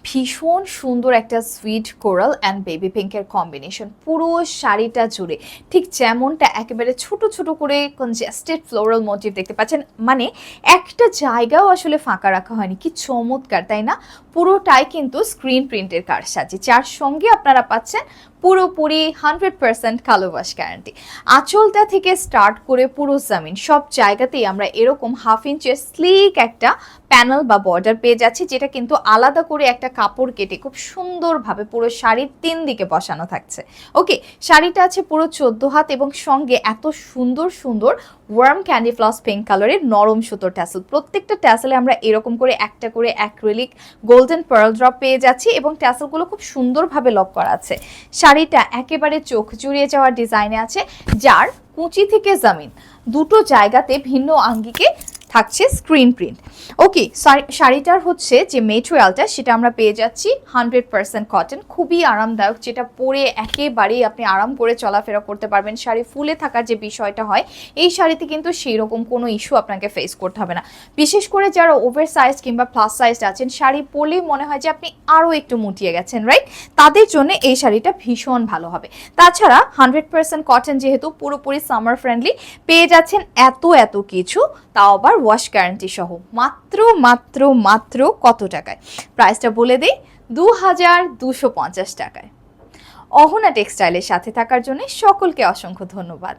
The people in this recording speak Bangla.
ভীষণ সুন্দর একটা সুইট কোরাল অ্যান্ড বেবি পিঙ্কের কম্বিনেশন পুরো শাড়িটা জুড়ে, ঠিক যেমনটা একেবারে ছোট ছোট করে কনজেস্টেড ফ্লোরাল মোটিভ দেখতে পাচ্ছেন, মানে একটা জায়গাও আসলে ফাঁকা রাখা হয়নি। কি চমৎকার তাই না? পুরোটাই কিন্তু স্ক্রিন প্রিন্টের কারসাজি, যার সঙ্গে আপনারা পাচ্ছেন পুরোপুরি 100% কালো ওয়াশ গ্যারান্টি। আঁচলটা থেকে স্টার্ট করে পুরো জামিন সব জায়গাতেই আমরা এরকম 1/2 ইঞ্চের স্লিক একটা প্যানেল বা বর্ডার পেয়ে যাচ্ছি, যেটা কিন্তু আলাদা করে একটা কাপড় কেটে খুব সুন্দরভাবে পুরো শাড়ির 3 দিকে বসানো থাকছে। ওকে, শাড়িটা আছে পুরো 14 হাত এবং সঙ্গে এত সুন্দর সুন্দর ওয়ার্ম ক্যান্ডি ফ্লস পিঙ্ক কালারের নরম সুতোর ট্যাসেল। প্রত্যেকটা ট্যাসেলে আমরা এরকম করে একটা করে অ্যাক্রিলিক গোল্ডেন পার্ল ড্রপ পেয়ে যাচ্ছি এবং ট্যাসেলগুলো খুব সুন্দরভাবে লক করা আছে। শাড়িটা একেবারে চোখ জুড়িয়ে যাওয়ার ডিজাইনে আছে, যার কুঁচি থেকে জামিন দুটো জায়গাতে ভিন্ন আঙ্গিকে থাকছে স্ক্রিন প্রিন্ট। ওকে, শাড়িটার হচ্ছে যে মেটেরিয়ালটা সেটা আমরা পেয়ে যাচ্ছি 100% কটন, খুবই আরামদায়ক, যেটা পরে একেবারেই আপনি আরাম করে চলাফেরা করতে পারবেন। শাড়ি ফুলে থাকার যে বিষয়টা হয় এই শাড়িতে কিন্তু সেই রকম কোনো ইস্যু আপনাকে ফেস করতে হবে না। বিশেষ করে যারা ওভার সাইজ কিংবা প্লাস সাইজ আছেন, শাড়ি পরলেই মনে হয় যে আপনি আরও একটু মুটিয়ে গেছেন, রাইট? তাদের জন্য এই শাড়িটা ভীষণ ভালো হবে। তাছাড়া 100% কটন যেহেতু পুরোপুরি সামার ফ্রেন্ডলি, পেয়ে যাচ্ছেন এত কিছু, তাও আবার ওয়াশ গ্যারান্টি সহ। মাত্র মাত্র মাত্র কত টাকায়? প্রাইসটা বলে দিই, 2250 টাকায়। অহনা টেক্সটাইলের সাথে থাকার জন্য সকলকে অসংখ্য ধন্যবাদ।